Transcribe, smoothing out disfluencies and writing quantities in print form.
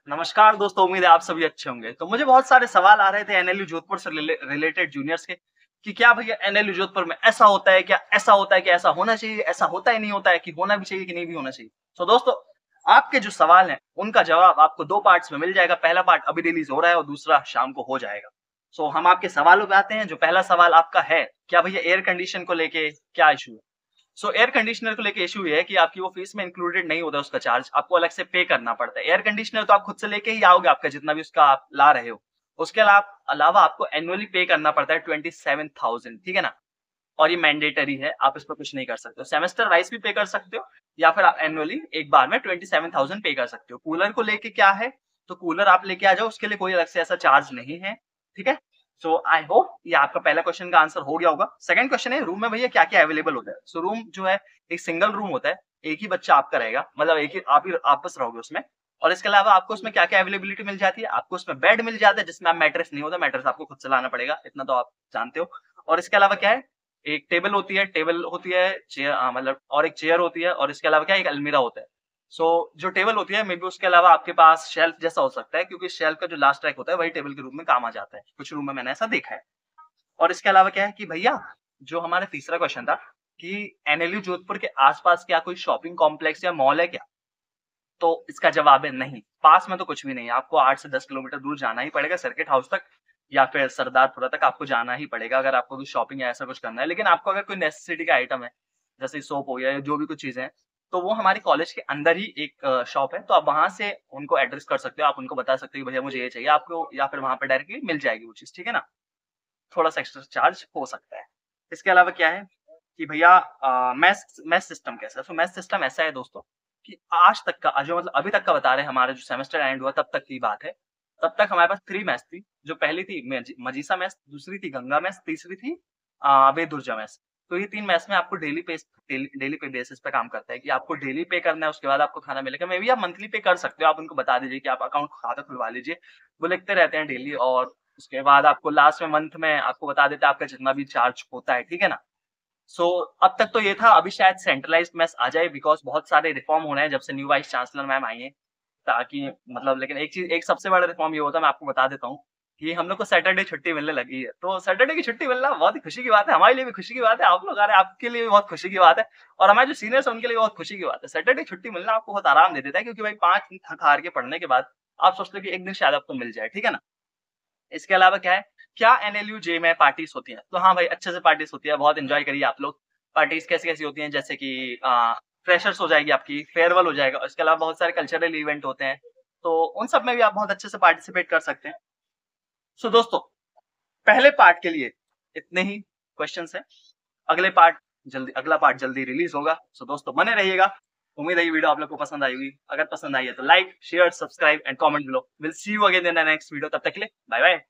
नमस्कार दोस्तों, उम्मीद है आप सभी अच्छे होंगे। तो मुझे बहुत सारे सवाल आ रहे थे एनएलयू जोधपुर से रिलेटेड जूनियर्स के कि क्या भैया एनएलयू जोधपुर में ऐसा होता है क्या, ऐसा होता है कि ऐसा होना चाहिए, ऐसा होता ही नहीं होता है कि होना भी चाहिए कि नहीं भी होना चाहिए। तो दोस्तों, आपके जो सवाल हैं उनका जवाब आपको 2 पार्ट्स में मिल जाएगा। पहला पार्ट अभी रिलीज हो रहा है और दूसरा शाम को हो जाएगा। सो हम आपके सवालों पे आते हैं। जो पहला सवाल आपका है, क्या भैया एयर कंडीशन को लेके क्या इश्यू है? सो एयर कंडीशनर को लेके इशू ये है कि आपकी वो फीस में इंक्लूडेड नहीं होता, उसका चार्ज आपको अलग से पे करना पड़ता है। एयर कंडीशनर तो आप खुद से लेके ही आओगे, आपका जितना भी उसका आप ला रहे हो। उसके अलावा आपको एनुअली पे करना पड़ता है 27,000, ठीक है ना। और ये मैंडेटरी है, आप इस पर कुछ नहीं कर सकते हो। सेमेस्टर वाइज भी पे कर सकते हो या फिर आप एनुअली एक बार में 27,000 पे कर सकते हो। कूलर को लेके क्या है, तो कूलर आप लेके आ जाओ, उसके लिए कोई अलग से ऐसा चार्ज नहीं है, ठीक है। सो आई होप ये आपका पहला क्वेश्चन का आंसर हो गया होगा। सेकंड क्वेश्चन है, रूम में भैया क्या क्या अवेलेबल होता है। सो रूम जो है एक सिंगल रूम होता है, एक ही बच्चा आपका रहेगा, मतलब एक ही आप ही आपस रहोगे उसमें। और इसके अलावा आपको उसमें क्या क्या अवेलेबिलिटी मिल जाती है, आपको उसमें बेड मिल जाता है जिसमें आप मैट्रेस नहीं होता, मैट्रेस आपको खुद से लाना पड़ेगा, इतना तो आप जानते हो। और इसके अलावा क्या है, एक टेबल होती है चेयर, मतलब और एक चेयर होती है, और इसके अलावा क्या है, एक अलमीरा होता है। सो जो टेबल होती है, मे बी उसके अलावा आपके पास शेल्फ जैसा हो सकता है, क्योंकि शेल्फ का जो लास्ट ट्रैक होता है वही टेबल के रूप में काम आ जाता है। कुछ रूम में मैंने ऐसा देखा है। और इसके अलावा क्या है कि भैया, जो हमारा तीसरा क्वेश्चन था कि एनएलयू जोधपुर के आसपास क्या कोई शॉपिंग कॉम्प्लेक्स या मॉल है क्या, तो इसका जवाब है नहीं। पास में तो कुछ भी नहीं है, आपको 8 से 10 किलोमीटर दूर जाना ही पड़ेगा सर्किट हाउस तक, या फिर सरदारपुरा तक आपको जाना ही पड़ेगा अगर आपको कुछ शॉपिंग या ऐसा कुछ करना है। लेकिन आपको अगर कोई नेसेसिटी का आइटम है, जैसे सोप हो गया या जो भी कुछ चीजें हैं, तो वो हमारे कॉलेज के अंदर ही एक शॉप है, तो आप वहां से उनको एड्रेस कर सकते हो, आप उनको बता सकते हो कि भैया मुझे ये चाहिए आपको, या फिर वहां पर डायरेक्टली मिल जाएगी वो चीज, ठीक है ना। थोड़ा सा एक्स्ट्रा चार्ज हो सकता है। इसके अलावा क्या है कि भैया मैथ मैथ सिस्टम कैसा है। तो मैथ सिस्टम ऐसा है दोस्तों कि आज तक का जो, मतलब अभी तक का बता रहे हैं, हमारा जो सेमेस्टर एंड हुआ तब तक की बात है। तब तक हमारे पास 3 मैथ्स थी। जो पहली थी मजीसा मैथ्स, दूसरी थी गंगा मैथ्स, तीसरी थी वेदुर्जा मैथ्स। तो ये 3 मैथ्स में आपको डेली पे बेसिस पे काम करता है कि आपको डेली पे करना है, उसके बाद आपको खाना मिलेगा। मे बी आप मंथली पे कर सकते हो, आप उनको बता दीजिए कि आप अकाउंट खाता खुलवा लीजिए, वो लिखते रहते हैं डेली। और उसके बाद आपको लास्ट में मंथ में आपको बता देते हैं आपका जितना भी चार्ज होता है, ठीक है ना। सो अब तक तो ये था, अभी शायद सेंट्रलाइज्ड मेस आ जाए, बिकॉज बहुत सारे रिफॉर्म हो रहे हैं जब से न्यू वाइस चांसलर मैम आई है। ताकि मतलब, लेकिन एक सबसे बड़ा रिफॉर्म ये होता है, मैं आपको बता देता हूँ कि हम लोग को सैटरडे छुट्टी मिलने लगी है। तो सैटरडे की छुट्टी मिलना बहुत ही खुशी की बात है, हमारे लिए भी खुशी की बात है, आप लोग आ रहे हैं आपके लिए भी बहुत खुशी की बात है, और हमारे जो सीनियर्स हैं उनके लिए बहुत खुशी की बात है। सैटरडे छुट्टी मिलना आपको बहुत आराम दे देता है, क्योंकि भाई 5 दिन थक हार के पढ़ने के बाद आप सोचते हो कि एक दिन शायद आपको मिल जाए, ठीक है ना। इसके अलावा क्या है, क्या एनएलयू जे में पार्टीज होती हैं? तो हाँ भाई, अच्छे से पार्टीज होती है, बहुत एंजॉय करिए आप लोग। पार्टीज कैसी कैसी होती हैं, जैसे कि फ्रेशर्स हो जाएगी, आपकी फेयरवेल हो जाएगा, इसके अलावा बहुत सारे कल्चरल इवेंट होते हैं, तो उन सब में भी आप बहुत अच्छे से पार्टिसिपेट कर सकते हैं। सो दोस्तों, पहले पार्ट के लिए इतने ही क्वेश्चंस हैं। अगला पार्ट जल्दी रिलीज होगा। सो दोस्तों बने रहिएगा। उम्मीद है ये वीडियो आप लोग को पसंद आई होगी। अगर पसंद आई है तो like share subscribe and comment below. Will see you again in the next video. तब तक के लिए बाय बाय।